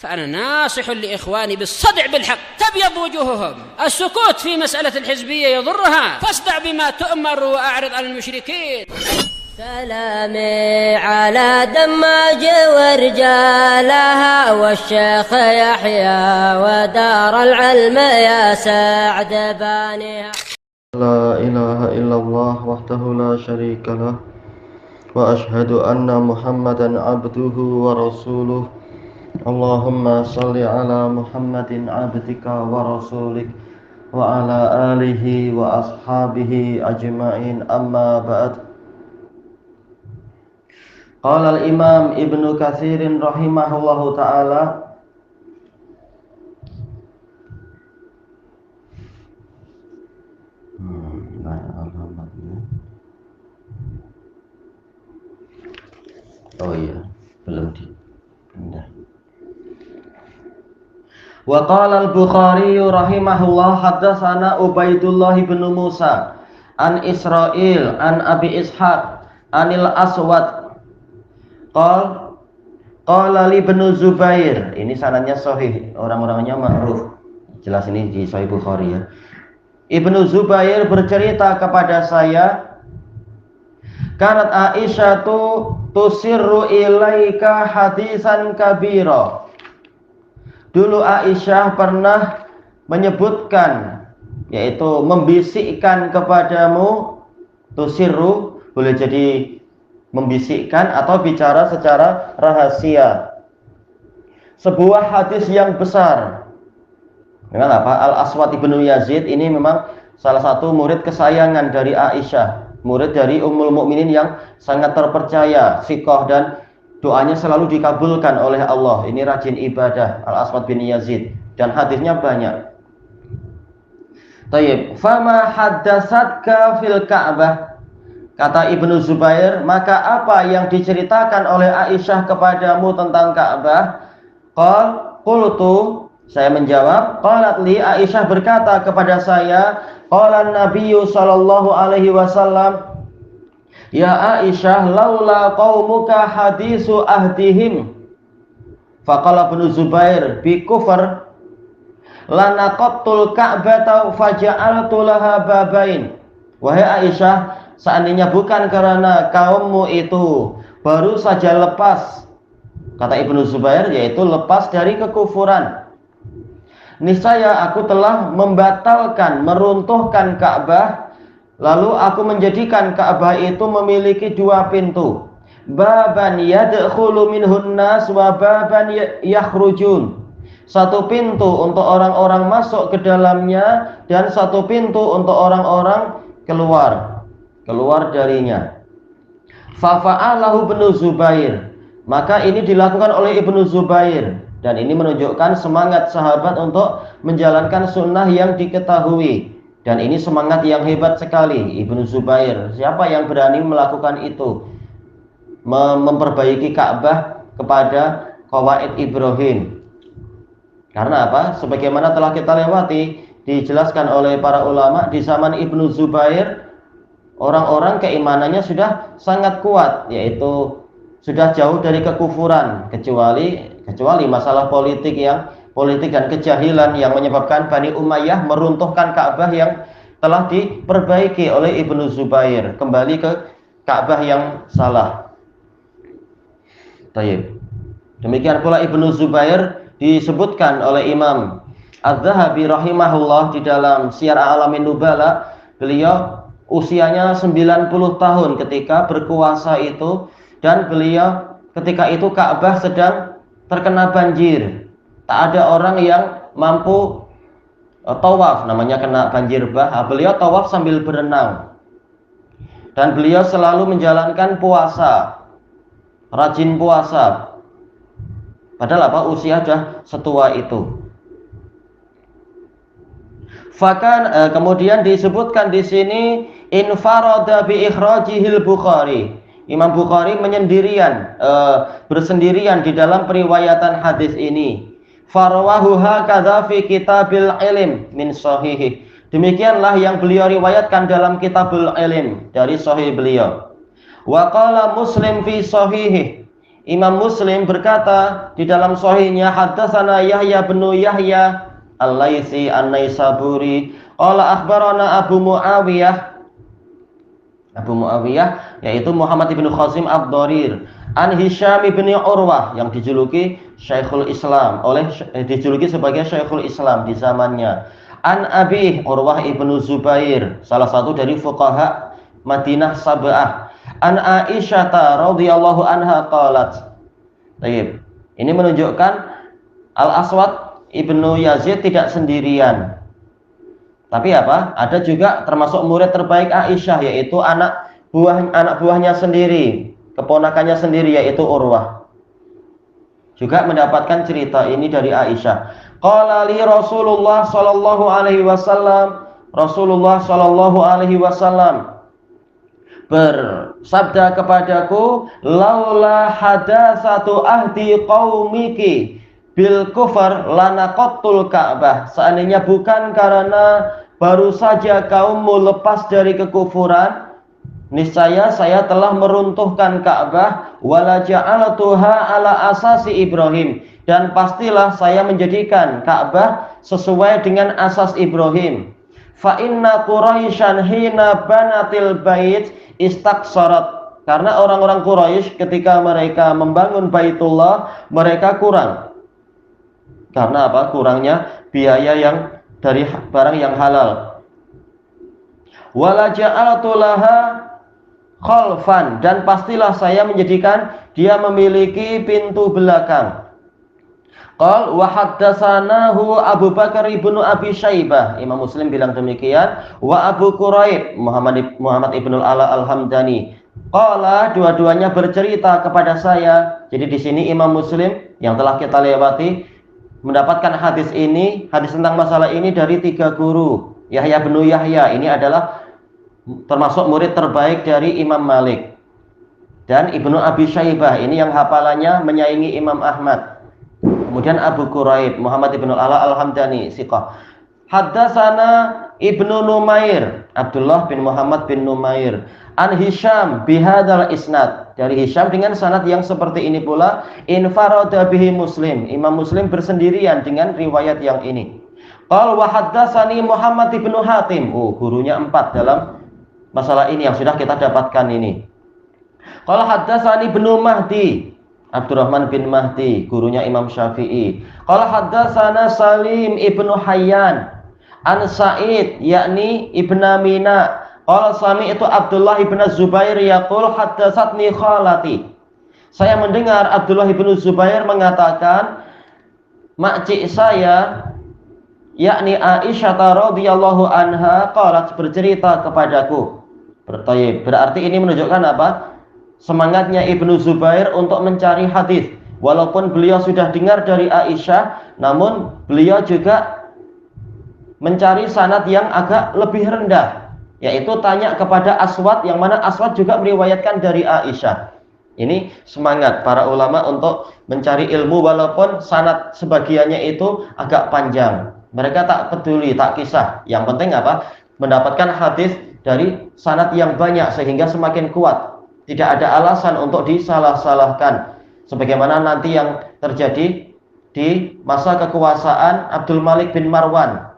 فأنا ناصح لإخواني بالصدع بالحق تبيض وجوههم. السكوت في مسألة الحزبية يضرها، فاصدع بما تؤمر وأعرض عن المشركين. سلامي على دماج ورجالها والشيخ يحيى ودار العلم يا سعد بانيها. لا إله إلا الله وحده لا شريك له وأشهد أن محمدا عبده ورسوله. اللهم صل على محمد عبدك ورسولك وعلى آله وأصحابه أجمعين. أما بعد. Qala al-Imam Ibnu Katsir rahimahullahu taala, oh iya, belum dipindah. Wa qala al-Bukhari rahimahullah haddatsana Ubaidullah bin Musa an Israil an Abi Ishaq anil Aswad qala li bin Zubair. Ini sanadnya sahih, orang-orangnya ma'ruf. Jelas ini di Sahih Bukhari ya. Ibnu Zubair bercerita kepada saya, kanat Aisyah tusirru ilaika hadisan kabira. Dulu Aisyah pernah menyebutkan, yaitu membisikkan kepadamu. Tusirru boleh jadi membisikkan atau bicara secara rahasia sebuah hadis yang besar. Dengan apa? Al-Aswad ibnu Yazid ini memang salah satu murid kesayangan dari Aisyah, murid dari Ummul Mukminin yang sangat terpercaya, siqah, dan doanya selalu dikabulkan oleh Allah. Ini rajin ibadah, Al-Aswad bin Yazid, dan hadisnya banyak. Tayyib, fama haddatsatka fil Ka'bah. Kata Ibnu Zubair, maka apa yang diceritakan oleh Aisyah kepadamu tentang Ka'bah? Qultu, saya menjawab, qalat li, Aisyah berkata kepada saya, qala Nabiyyu sallallahu alaihi wasallam, ya Aisyah, laula qaumuka hadisu ahdihim. Faqala Ibnu Zubair bi kufr lanaqattul Ka'bata faja'altu laha babain. Wahai Aisyah, seandainya bukan karena kaummu itu baru saja lepas, kata Ibnu Zubair, yaitu lepas dari kekufuran, niscaya aku telah membatalkan, meruntuhkan Ka'bah, lalu aku menjadikan Ka'bah itu memiliki dua pintu, baban yadkhulu minhun nas wa baban yakhrujun. Satu pintu untuk orang-orang masuk ke dalamnya dan satu pintu untuk orang-orang keluar darinya. Fafa'alahu Ibnu Zubair, maka ini dilakukan oleh Ibnu Zubair, dan ini menunjukkan semangat sahabat untuk menjalankan sunnah yang diketahui, dan ini semangat yang hebat sekali Ibnu Zubair. Siapa yang berani melakukan itu, memperbaiki Ka'bah kepada qawaid Ibrahim? Karena apa? Sebagaimana telah kita lewati, dijelaskan oleh para ulama, di zaman Ibnu Zubair orang-orang keimanannya sudah sangat kuat, yaitu sudah jauh dari kekufuran, kecuali masalah politik dan kejahilan yang menyebabkan Bani Umayyah meruntuhkan Ka'bah yang telah diperbaiki oleh Ibnu Zubair, kembali ke Ka'bah yang salah. Tayyib. Demikian pula Ibnu Zubair disebutkan oleh Imam Az-Zahabi rahimahullah di dalam Syiar A'lamin Nubala. Beliau usianya 90 tahun ketika berkuasa itu, dan beliau ketika itu Ka'bah sedang terkena banjir. Tak ada orang yang mampu tawaf, namanya kena banjir bah. Beliau tawaf sambil berenang, dan beliau selalu menjalankan puasa, rajin puasa, padahal apa, usia sudah setua itu. Kemudian disebutkan di sini infarada bi ikhrajihil Bukhari. Imam Bukhari bersendirian di dalam periwayatan hadis ini. Farawahu hakadza fi kitabil ilm min sahihih. Demikianlah yang beliau riwayatkan dalam kitabul ilm dari sahih beliau. Wa qala Muslim fi sahihih. Imam Muslim berkata di dalam sahihnya, haddatsana Yahya bin Yahya Al-Laitsi An-Naisaburi qala akhbarana Abu Muawiyah yaitu Muhammad bin Qasim Ad-Dharir an Hisham bin Urwah yang dijuluki Syekhul Islam dijuluki sebagai Syekhul Islam di zamannya, an Abi Urwah ibnu Zubair, salah satu dari fuqaha Madinah Sab'ah, an Aisyah radhiyallahu anha qalat. Baik. Ini menunjukkan Al-Aswad ibnu Yazid tidak sendirian. Tapi apa? Ada juga termasuk murid terbaik Aisyah, yaitu anak buahnya sendiri, keponakannya sendiri, yaitu Urwah. Juga mendapatkan cerita ini dari Aisyah. Qala li Rasulullah sallallahu alaihi wasallam, Rasulullah sallallahu alaihi wasallam bersabda kepadaku, laula hadatsatu ahdi qaumiki bil kufar lanaqattul Ka'bah. Seandainya bukan karena baru saja kaummu lepas dari kekufuran, niscaya saya telah meruntuhkan Ka'bah, wala ja'altuha ala asasi Ibrahim, dan pastilah saya menjadikan Ka'bah sesuai dengan asas Ibrahim. Fa inna Quraisyan hina banatil bait istaqsarat, karena orang-orang Quraisy ketika mereka membangun Baitullah mereka kurang. Karena apa? Kurangnya biaya yang dari barang yang halal. Wala ja'altu laha khalfan, dan pastilah saya menjadikan dia memiliki pintu belakang. Qal wa haddatsanahu Abu Bakar ibnu Abi Syaibah, Imam Muslim bilang demikian, wa Abu Quraib Muhammad ibnu Ala Al-Hamdani. Qala, dua-duanya bercerita kepada saya. Jadi di sini Imam Muslim yang telah kita lewati mendapatkan hadis tentang masalah ini dari 3 guru. Yahya bin Yahya ini adalah termasuk murid terbaik dari Imam Malik. Dan Ibnu Abi Syaibah ini yang hafalannya menyaingi Imam Ahmad. Kemudian Abu Quraib Muhammad ibnu Ala Al-Hamdani siqah. Haddatsana Ibnu Numair Abdullah bin Muhammad bin Numair an Hisham bihadzal isnad, dari Hisham dengan sanad yang seperti ini pula. Infarada bihi Muslim, Imam Muslim bersendirian dengan riwayat yang ini. Qal wa haddatsani Muhammad ibnu Hatim, gurunya 4 dalam masalah ini yang sudah kita dapatkan ini. Qal haddatsani Ibnu Mahdi Abdurrahman bin Mahdi, gurunya Imam Syafi'i. Qala haddatsana Salim ibnu Hayyan an Sa'id yakni Ibnu Mina. Qala sami'tu Abdullah ibnu Zubair yaqul haddatsatni khalati. Saya mendengar Abdullah ibnu Zubair mengatakan, makcik saya yakni Aisyah radhiyallahu anha qalat, bercerita kepadaku. Berarti ini menunjukkan apa? Semangatnya Ibnu Zubair untuk mencari hadis. Walaupun beliau sudah dengar dari Aisyah, namun beliau juga mencari sanad yang agak lebih rendah, yaitu tanya kepada Aswad, yang mana Aswad juga meriwayatkan dari Aisyah. Ini semangat para ulama untuk mencari ilmu walaupun sanad sebagiannya itu agak panjang. Mereka tak peduli, tak kisah. Yang penting apa? Mendapatkan hadis dari sanad yang banyak sehingga semakin kuat. Tidak ada alasan untuk disalah-salahkan, sebagaimana nanti yang terjadi di masa kekuasaan Abdul Malik bin Marwan,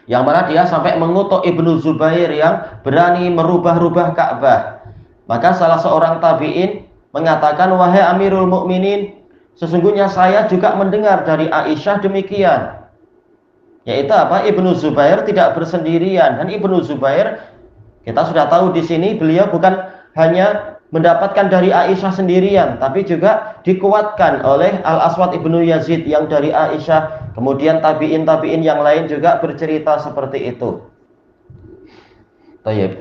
yang mana dia sampai mengutuk Ibnu Zubair yang berani merubah-rubah Ka'bah. Maka salah seorang tabi'in mengatakan, wahai Amirul Mukminin, sesungguhnya saya juga mendengar dari Aisyah demikian. Yaitu apa? Ibnu Zubair tidak bersendirian, dan Ibnu Zubair kita sudah tahu di sini beliau bukan hanya mendapatkan dari Aisyah sendirian, tapi juga dikuatkan oleh Al-Aswad ibnu Yazid yang dari Aisyah. Kemudian tabi'in yang lain juga bercerita seperti itu. Tayyib.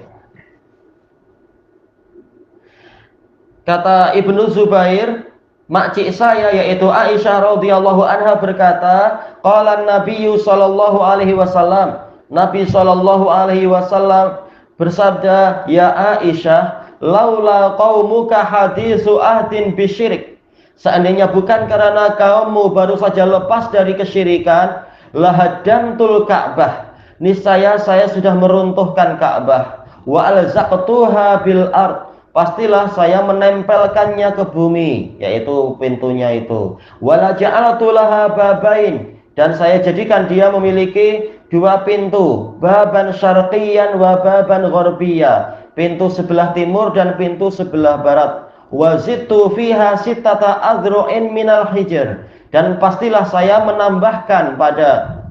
Kata Ibnu Zubair, makcik saya yaitu Aisyah radhiyallahu anha berkata, qala Nabi sallallahu alaihi wasallam, Nabi sallallahu alaihi wasallam bersabda, ya Aisyah, laula qaumuka hadisu ahdin bisyirik, seandainya bukan karena kaummu baru saja lepas dari kesyirikan, lahadamtul Ka'bah, niscaya saya sudah meruntuhkan Ka'bah, wa alzaqtuha bil ard, pastilah saya menempelkannya ke bumi, yaitu pintunya itu. Wala ja'altu laha babain, dan saya jadikan dia memiliki dua pintu, baban syarqiyan wa baban gharbiyya, pintu sebelah timur dan pintu sebelah barat. Wazidtu fiha sittata adru'in minal hijr, dan pastilah saya menambahkan pada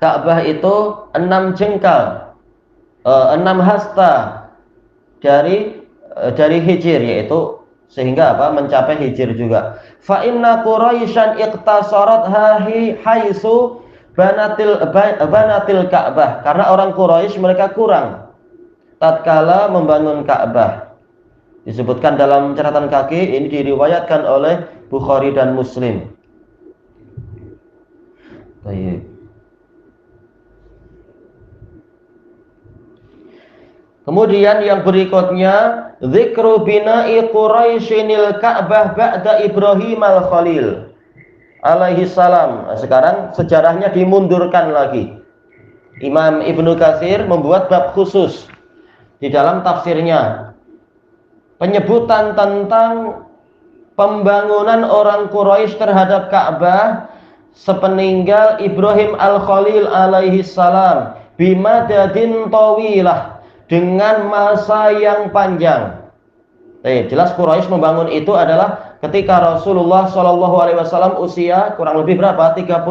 Ka'bah itu 6 jengkal, 6 hasta dari hijir, yaitu sehingga mencapai hijir juga. Fa inna Quraisyan iqtasarat haitsu banatil Ka'bah, karena orang Quraisy mereka kurang tatkala membangun Ka'bah. Disebutkan dalam catatan kaki, ini diriwayatkan oleh Bukhari dan Muslim. Baik. Kemudian yang berikutnya, dzikru bina'i Quraisynil Ka'bah ba'da Ibrahim al-Khalil alaihi salam. Sekarang sejarahnya dimundurkan lagi. Imam Ibnu Katsir membuat bab khusus di dalam tafsirnya, penyebutan tentang pembangunan orang Quraisy terhadap Ka'bah sepeninggal Ibrahim al-Khalil alaihi salam bimadadin tawilah, dengan masa yang panjang. Jelas Quraisy membangun itu adalah ketika Rasulullah SAW usia kurang lebih berapa? 35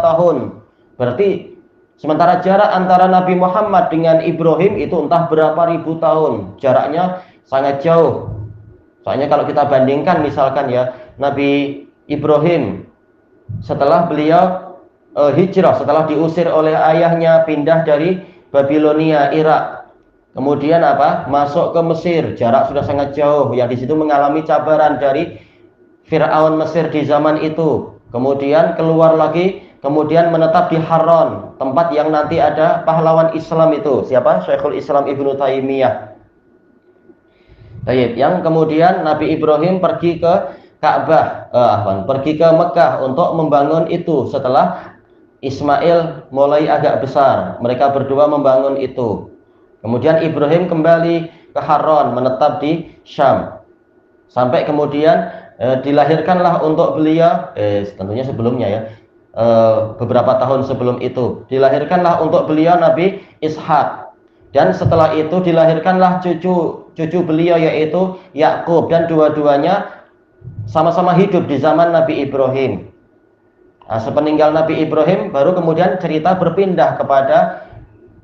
tahun. Berarti sementara jarak antara Nabi Muhammad dengan Ibrahim itu entah berapa ribu tahun. Jaraknya sangat jauh. Soalnya kalau kita bandingkan misalkan ya, Nabi Ibrahim setelah beliau hijrah, setelah diusir oleh ayahnya pindah dari Babilonia, Irak, kemudian masuk ke Mesir, jarak sudah sangat jauh, yang di situ mengalami cabaran dari Fir'aun Mesir di zaman itu. Kemudian keluar lagi, kemudian menetap di Haran, tempat yang nanti ada pahlawan Islam itu. Siapa? Syekhul Islam Ibnu Taimiyah. Baik, yang kemudian Nabi Ibrahim pergi ke Ka'bah, pergi ke Mekah untuk membangun itu setelah Ismail mulai agak besar. Mereka berdua membangun itu. Kemudian Ibrahim kembali ke Haran, menetap di Syam. Sampai kemudian dilahirkanlah untuk beliau, tentunya sebelumnya ya, beberapa tahun sebelum itu, dilahirkanlah untuk beliau Nabi Ishak. Dan setelah itu dilahirkanlah cucu beliau, yaitu Yakub, dan dua-duanya sama-sama hidup di zaman Nabi Ibrahim. Nah, sepeninggal Nabi Ibrahim baru kemudian cerita berpindah kepada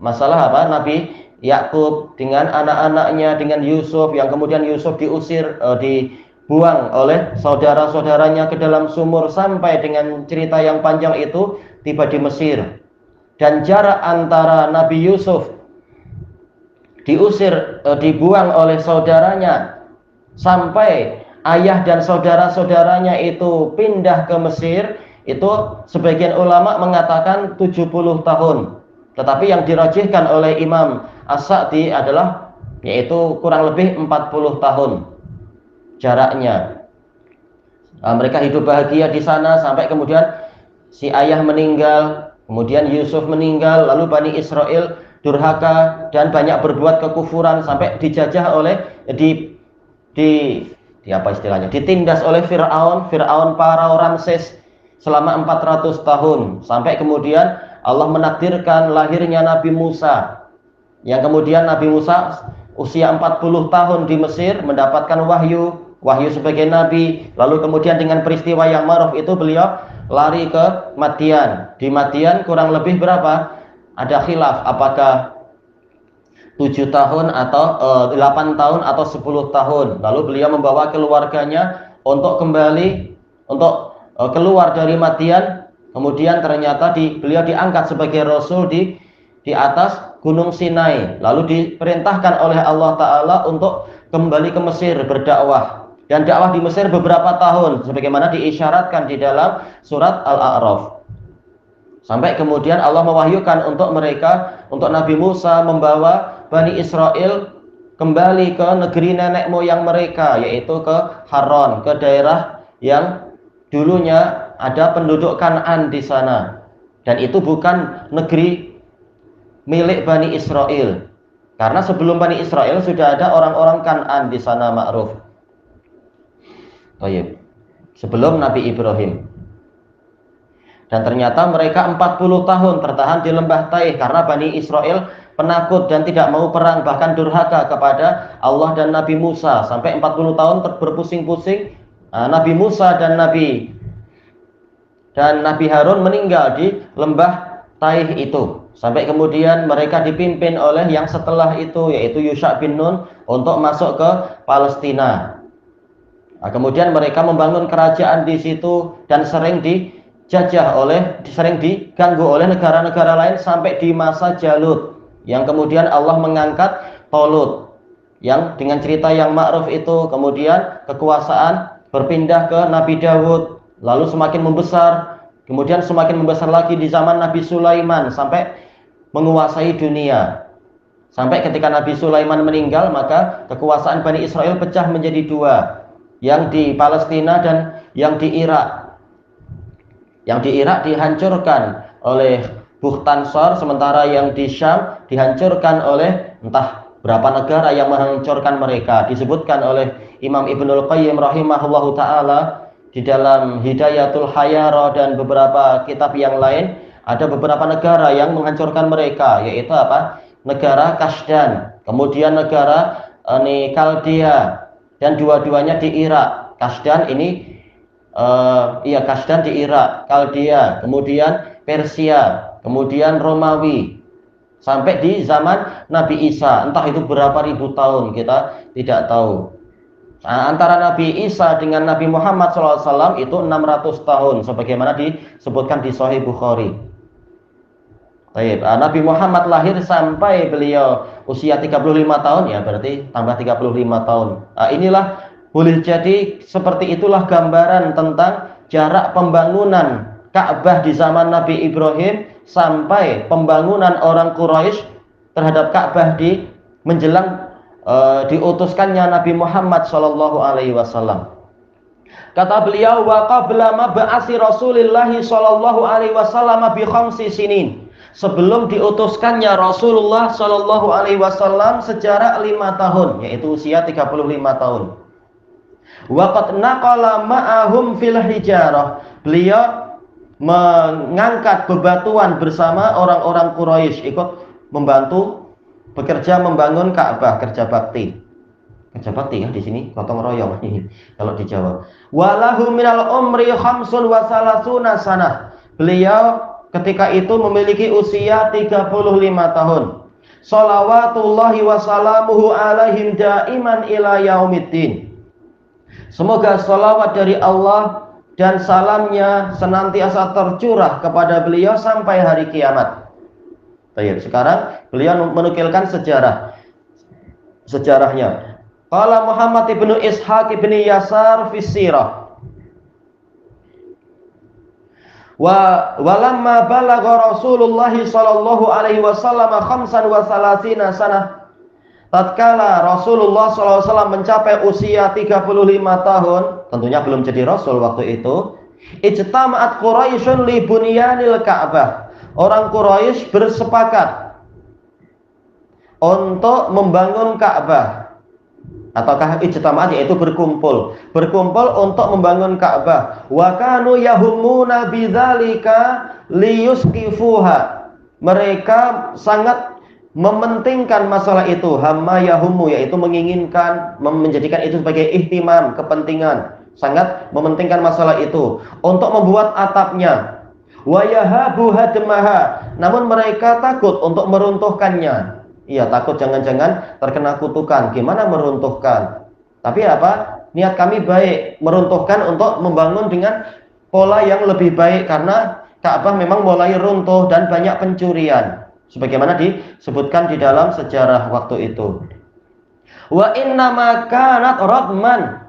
masalah Nabi Yakub dengan anak-anaknya, dengan Yusuf, yang kemudian Yusuf diusir, dibuang oleh saudara-saudaranya ke dalam sumur, sampai dengan cerita yang panjang itu tiba di Mesir. Dan jarak antara Nabi Yusuf diusir, dibuang oleh saudaranya, sampai ayah dan saudara-saudaranya itu pindah ke Mesir, itu sebagian ulama mengatakan 70 tahun. Tetapi yang dirajihkan oleh Imam As-Sa'di adalah yaitu kurang lebih 40 tahun jaraknya. Mereka hidup bahagia di sana sampai kemudian si ayah meninggal, kemudian Yusuf meninggal, lalu Bani Israel durhaka dan banyak berbuat kekufuran sampai dijajah oleh ditindas oleh Fir'aun Parao Ramses selama 400 tahun, sampai kemudian Allah menakdirkan lahirnya Nabi Musa, yang kemudian Nabi Musa usia 40 tahun di Mesir mendapatkan wahyu sebagai nabi. Lalu kemudian dengan peristiwa yang ma'ruf itu beliau lari ke Madian. Di Madian kurang lebih berapa? Ada khilaf, apakah 7 tahun atau 8 tahun atau 10 tahun. Lalu beliau membawa keluarganya untuk kembali, untuk keluar dari Madian. Kemudian ternyata beliau diangkat sebagai Rasul di atas Gunung Sinai. Lalu diperintahkan oleh Allah Ta'ala untuk kembali ke Mesir berdakwah. Dan dakwah di Mesir beberapa tahun, sebagaimana diisyaratkan di dalam surat Al-A'raf. Sampai kemudian Allah mewahyukan untuk mereka, untuk Nabi Musa membawa Bani Israel kembali ke negeri nenek moyang mereka, yaitu ke Haran, ke daerah yang dulunya ada penduduk Kan'an di sana. Dan itu bukan negeri milik Bani Israel. Karena sebelum Bani Israel sudah ada orang-orang Kan'an di sana ma'ruf. Baik. Sebelum Nabi Ibrahim. Dan ternyata mereka 40 tahun tertahan di lembah Taih karena Bani Israel penakut dan tidak mau perang, bahkan durhaka kepada Allah dan Nabi Musa. Sampai 40 tahun berpusing-pusing. Nabi Musa dan Nabi Harun meninggal di lembah Taih itu. Sampai kemudian mereka dipimpin oleh yang setelah itu, yaitu Yusha bin Nun, untuk masuk ke Palestina. Nah, kemudian mereka membangun kerajaan di situ dan sering diganggu oleh negara-negara lain sampai di masa Jalut, yang kemudian Allah mengangkat Tolut, yang dengan cerita yang ma'ruf itu kemudian kekuasaan berpindah ke Nabi Dawud, lalu semakin membesar, kemudian semakin membesar lagi di zaman Nabi Sulaiman sampai menguasai dunia. Sampai ketika Nabi Sulaiman meninggal, maka kekuasaan Bani Israel pecah menjadi dua, yang di Palestina dan yang di Irak. Yang di Irak dihancurkan oleh Bukhtansor, sementara yang di Syam dihancurkan oleh entah berapa negara yang menghancurkan mereka. Disebutkan oleh Imam Ibnul Qayyim rahimahullahu ta'ala di dalam Hidayatul Hayara dan beberapa kitab yang lain, ada beberapa negara yang menghancurkan mereka, yaitu apa? Negara Kasdan, kemudian negara Kaldea, dan dua-duanya di Irak. Kasdan ini Kasdan di Irak, Kaldea, kemudian Persia, kemudian Romawi, sampai di zaman Nabi Isa. Entah itu berapa ribu tahun, kita tidak tahu. Antara Nabi Isa dengan Nabi Muhammad SAW itu 600 tahun, sebagaimana disebutkan di Sahih Bukhari. Baik, Nabi Muhammad lahir sampai beliau usia 35 tahun, ya berarti tambah 35 tahun. Inilah boleh jadi seperti itulah gambaran tentang jarak pembangunan Ka'bah di zaman Nabi Ibrahim sampai pembangunan orang Quraisy terhadap Ka'bah di menjelang diutuskannya Nabi Muhammad sallallahu alaihi wasallam. Kata beliau, wa qabla mab'atsi Rasulillah sallallahu alaihi wasallam bi khamsi sinin. Sebelum diutuskannya Rasulullah sallallahu alaihi wasallam sejarak 5 tahun, yaitu usia 35 tahun. Wa qad naqala ma'ahum fil hijarah. Beliau mengangkat bebatuan bersama orang-orang Quraisy, ikut membantu bekerja membangun Ka'bah, kerja bakti. Kerja bakti ya di sini gotong royong kalau di Jawa. Walahu minal umri khamsun wa salasuna sanah. Beliau ketika itu memiliki usia 35 tahun. Shalawatullahi wa salamuhu alaihim daiman ila yaumiddin. Semoga salawat dari Allah dan salamnya senantiasa tercurah kepada beliau sampai hari kiamat. Baik, sekarang beliau menukilkan sejarahnya. Qala Muhammad ibnu Ishaq ibnu Yasar fi sirah. Walamma balagha Rasulullah sallallahu alaihi wasallam 35 sanah. Tatkala Rasulullah sallallahu alaihi wasallam mencapai usia 35 tahun, tentunya belum jadi rasul waktu itu, ijtama'at Quraisyun li bunyanil Ka'bah. Orang Quraisy bersepakat untuk membangun Ka'bah. Ataukah ijtama'at, yaitu berkumpul untuk membangun Ka'bah. Wa kanu yahumuna bidzalika liyusqifuha. Mereka sangat mementingkan masalah itu. Hamma yahumu, yaitu menginginkan, menjadikan itu sebagai ihtimam, kepentingan. Sangat mementingkan masalah itu untuk membuat atapnya. Wa yahabu hadmaha. Namun mereka takut untuk meruntuhkannya. Iya, takut jangan-jangan terkena kutukan. Gimana meruntuhkan? Tapi apa? Niat kami baik, meruntuhkan untuk membangun dengan pola yang lebih baik, karena Ka'bah memang mulai runtuh dan banyak pencurian, sebagaimana disebutkan di dalam sejarah waktu itu. Wa innama kanat radman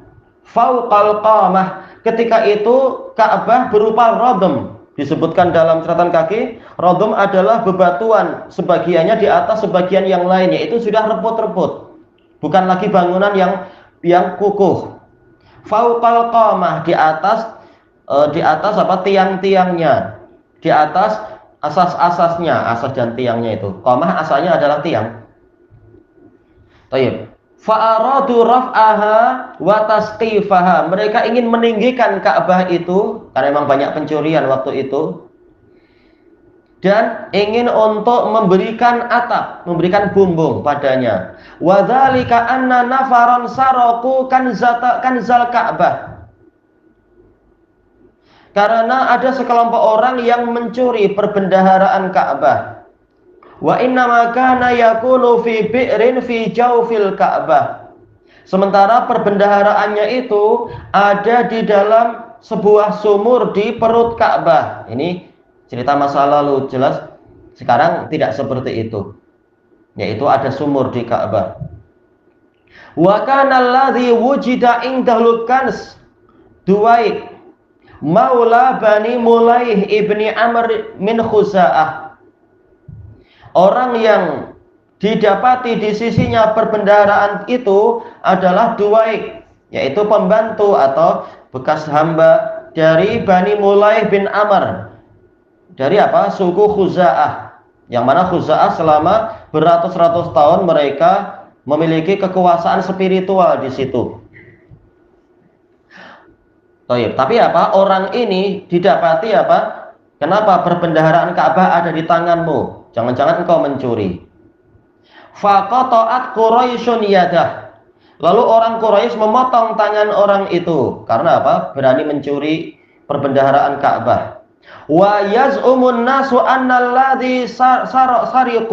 fauqal qamah. Ketika itu Ka'bah berupa radm. Disebutkan dalam catatan kaki, radm adalah bebatuan, sebagiannya di atas, sebagian yang lain, yaitu sudah reput-reput. Bukan lagi bangunan yang kukuh. Fauqal qamah, di atas apa, tiang-tiangnya, di atas asas-asasnya, asas dan tiangnya itu. Qamah asalnya adalah tiang. Tayyib. Fa'aradu raf'aha wa tasqifaha. Mereka ingin meninggikan Ka'bah itu karena memang banyak pencurian waktu itu. Dan ingin untuk memberikan atap, memberikan bumbung padanya. Wa dzalika anna nafaran saraku kanzal Ka'bah. Karena ada sekelompok orang yang mencuri perbendaharaan Ka'bah. Wa inna ma kana yakunu fi bi'rin fi jawfil Ka'bah. Sementara perbendaharaannya itu ada di dalam sebuah sumur di perut Ka'bah. Ini cerita masa lalu, jelas sekarang tidak seperti itu. Yaitu ada sumur di Ka'bah. Wa kana alladhi wujida indahul kans Duwaik maula Bani Mulaih ibni Amr min Khuza'ah. Orang yang didapati di sisinya perbendaharaan itu adalah Duwaik, yaitu pembantu atau bekas hamba dari Bani Mulaih bin Amr. Dari apa? Suku Khuza'ah. Yang mana Khuza'ah selama beratus-ratus tahun mereka memiliki kekuasaan spiritual di situ. Tapi apa? Orang ini didapati apa? Kenapa perbendaharaan Ka'bah ada di tanganmu? Jangan-jangan engkau mencuri. Faqata'at Quraisyun yadah. Lalu orang Quraisy memotong tangan orang itu. Karena apa? Berani mencuri perbendaharaan Ka'bah. Wa yaz'umun nasu annalladzi sariquh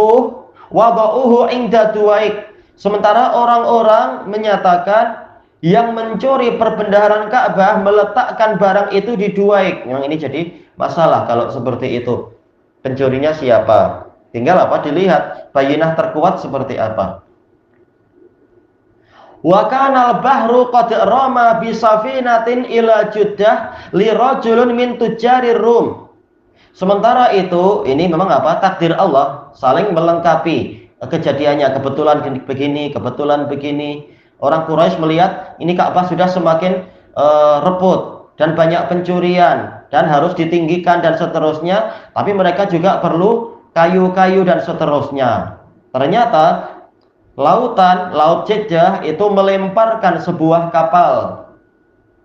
wada'uhu inda Duwaik. Sementara orang-orang menyatakan yang mencuri perbendaharaan Ka'bah meletakkan barang itu di Duwaik. Yang ini jadi masalah kalau seperti itu. Pencurinya siapa? Tinggal apa? Dilihat bayinah terkuat seperti apa. Wa kanal bahru qad rama bi safinatin ila Juddah li rajulun min tujarir Rum. Sementara itu, ini memang apa? Takdir Allah saling melengkapi kejadiannya. Kebetulan begini, kebetulan begini. Orang Quraisy melihat ini Ka'bah sudah semakin reput dan banyak pencurian dan harus ditinggikan dan seterusnya. Tapi mereka juga perlu kayu-kayu dan seterusnya. Ternyata Laut Jeddah itu melemparkan sebuah kapal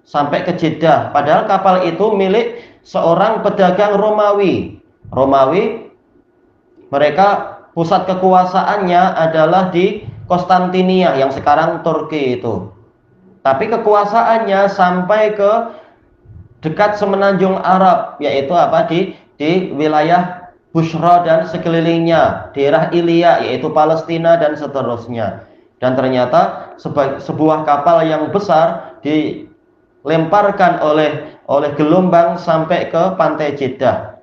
sampai ke Jeddah. Padahal kapal itu milik seorang pedagang Romawi. Mereka pusat kekuasaannya adalah di Konstantinia yang sekarang Turki itu. Tapi kekuasaannya sampai ke dekat semenanjung Arab, yaitu apa? Di wilayah Busra dan sekelilingnya, daerah Ilya yaitu Palestina dan seterusnya. Dan ternyata sebuah kapal yang besar dilemparkan oleh gelombang sampai ke pantai Jeddah.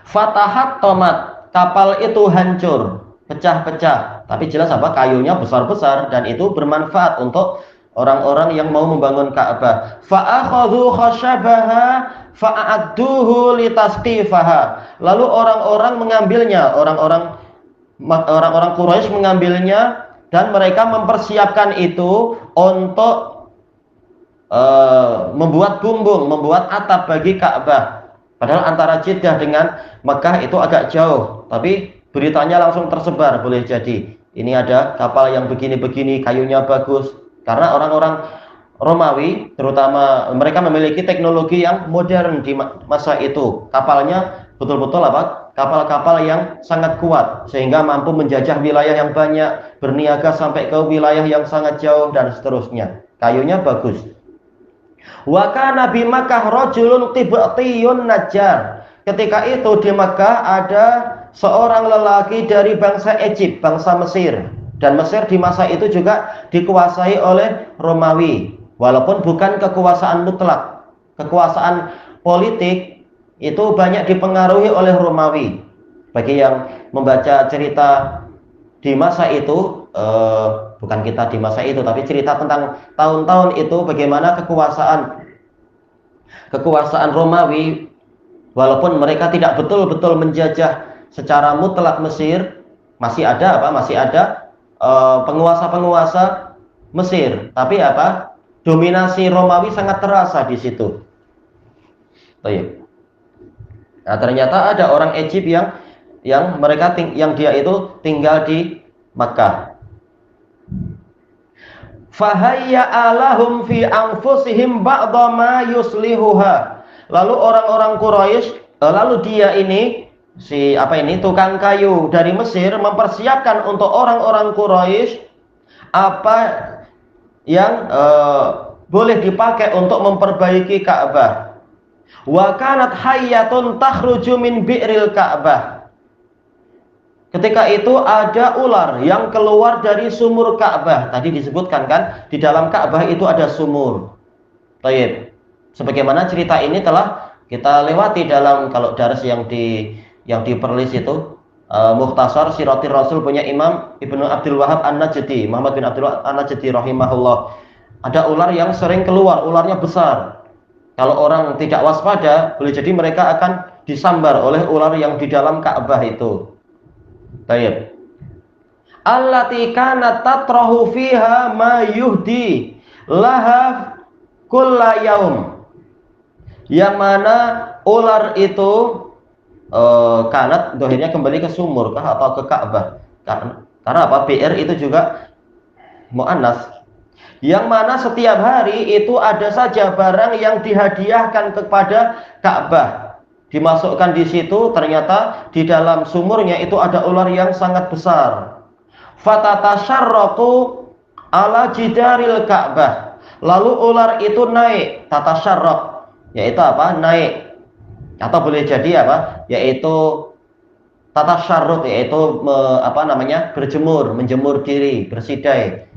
Fatahat tomat, kapal itu hancur, pecah-pecah. Tapi jelas apa? Kayunya besar-besar dan itu bermanfaat untuk orang-orang yang mau membangun Ka'bah. Fa'akhadhu khashabaha fa'adduhu litasqifaha. Lalu orang-orang mengambilnya, orang-orang Quraisy mengambilnya dan mereka mempersiapkan itu untuk membuat bumbung, membuat atap bagi Ka'bah. Padahal antara Jeddah dengan Mekah itu agak jauh, tapi beritanya langsung tersebar, boleh jadi ini ada kapal yang begini-begini, kayunya bagus. Karena orang-orang Romawi terutama mereka memiliki teknologi yang modern di masa itu. Kapalnya betul-betul apa? Kapal-kapal yang sangat kuat sehingga mampu menjajah wilayah yang banyak, berniaga sampai ke wilayah yang sangat jauh dan seterusnya. Kayunya bagus. Wa kana bi Makkah rajulun qibtiyun najjar. Ketika itu di Makkah ada seorang lelaki dari bangsa Egypt, bangsa Mesir. Dan Mesir di masa itu juga dikuasai oleh Romawi. Walaupun bukan kekuasaan mutlak. Kekuasaan politik itu banyak dipengaruhi oleh Romawi. Bagi yang membaca cerita di masa itu, bukan kita di masa itu, tapi cerita tentang tahun-tahun itu bagaimana kekuasaan Romawi, walaupun mereka tidak betul-betul menjajah secara mutlak Mesir, masih ada apa? Masih ada penguasa-penguasa Mesir, tapi apa? Dominasi Romawi sangat terasa di situ. Nah, ternyata ada orang Egypt yang dia itu tinggal di Makkah. fahayya alahum fi anfusihim ba'dha ma yuslihuha. Lalu orang-orang Quraisy, lalu dia ini tukang kayu dari Mesir mempersiapkan untuk orang-orang Quraisy apa yang boleh dipakai untuk memperbaiki Ka'bah. Wa kanat hayyatun takhruju min bi'ril Ka'bah. Ketika itu ada ular yang keluar dari sumur Ka'bah. Tadi disebutkan kan, di dalam Ka'bah itu ada sumur. Baik. Sebagaimana cerita ini telah kita lewati dalam kalau dars yang diperlis itu Mukhtasar Siratir Rasul punya Imam Ibnu Abdul Wahab An-Najdi, Muhammad bin Abdul Wahab An-Najdi rahimahullah. Ada ular yang sering keluar, ularnya besar. Kalau orang tidak waspada, boleh jadi mereka akan disambar oleh ular yang di dalam Ka'bah itu. Baik. Allati kanat tatrahu fiha ma yuhdi laha kulla yaum. Yang mana ular itu kanat dohirnya kembali ke sumur kah atau ke Ka'bah? Karena apa? BR itu juga mu'annas. Yang mana setiap hari itu ada saja barang yang dihadiahkan kepada Ka'bah. Dimasukkan di situ, ternyata di dalam sumurnya itu ada ular yang sangat besar. Fatatasyarraqu ala jidaril Ka'bah. Lalu ular itu naik, tatasyarraq, yaitu apa? Naik. Atau boleh jadi apa? Yaitu tatasyarruq, yaitu berjemur, menjemur diri, bersidai.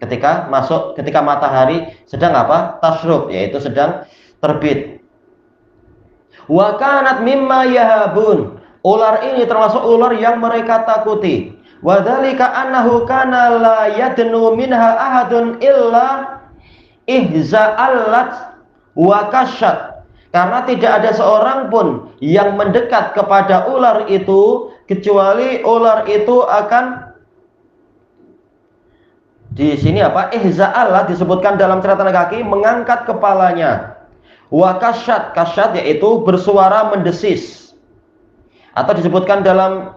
Ketika matahari sedang apa? Tasyruq, yaitu sedang terbit. Wa kanat mimma yahabun. Ular ini termasuk ular yang mereka takuti. Wa dzalika annahu kana la yadnu minha ahadun illa ihza'allat wa kasyat. Karena tidak ada seorang pun yang mendekat kepada ular itu kecuali ular itu akan di sini apa? Ihza'allat disebutkan dalam catatan kaki mengangkat kepalanya. Wa kasyat, kasyat yaitu bersuara mendesis. Atau disebutkan dalam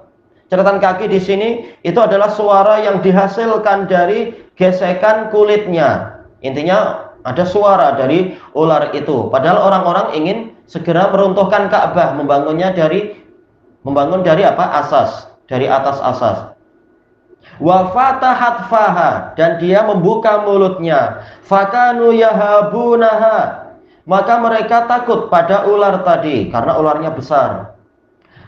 catatan kaki di sini itu adalah suara yang dihasilkan dari gesekan kulitnya. Intinya ada suara dari ular itu. Padahal orang-orang ingin segera meruntuhkan Ka'bah, membangun dari apa? Asas, dari atas asas. Wa fatahat faha, dan dia membuka mulutnya. Fakanu yahabunaha, maka mereka takut pada ular tadi karena ularnya besar.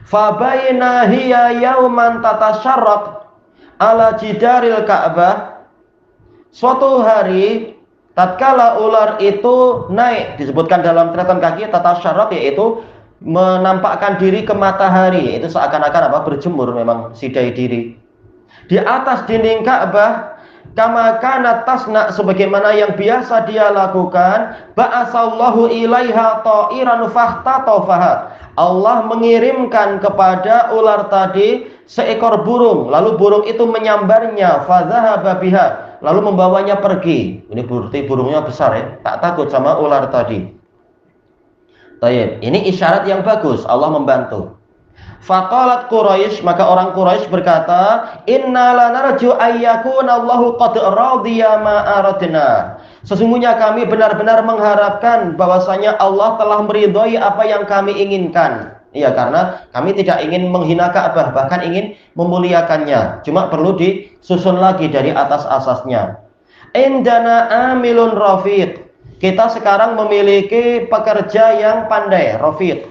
Fabaina hiya yauman tatasyarraq ala jidaril Ka'bah. Suatu hari tatkala ular itu naik, disebutkan dalam catatan kaki tatasyarraq, yaitu menampakkan diri ke matahari, itu seakan-akan apa? Berjemur, memang sidai diri di atas dinding Ka'bah. Kama kana tasna, sebagaimana yang biasa dia lakukan. Ba'asallahu ilaiha ta'iran fahtatafaha, Allah mengirimkan kepada ular tadi seekor burung, lalu burung itu menyambarnya. Fadhahaba biha, lalu membawanya pergi. Ini berarti burungnya besar ya, tak takut sama ular tadi. Tayyib. Ini isyarat yang bagus, Allah membantu. Faqalat Quraisy, maka orang Quraisy berkata, inna lanarju ayyakuna Allahu qad radiya ma aradna. Sesungguhnya kami benar-benar mengharapkan bahwasanya Allah telah meridhoi apa yang kami inginkan. Iya, karena kami tidak ingin menghina Ka'bah, bahkan ingin memuliakannya. Cuma perlu disusun lagi dari atas asasnya. Indana amilun rafiq. Kita sekarang memiliki pekerja yang pandai, rafiq,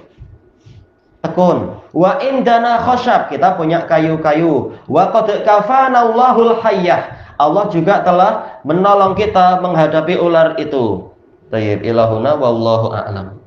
tekun. Wa indana khosyab, kita punya kayu-kayu. Wa qad kafana Allahul hayyah, Allah juga telah menolong kita menghadapi ular itu. Tayyib, ilahuna wallahu a'lam.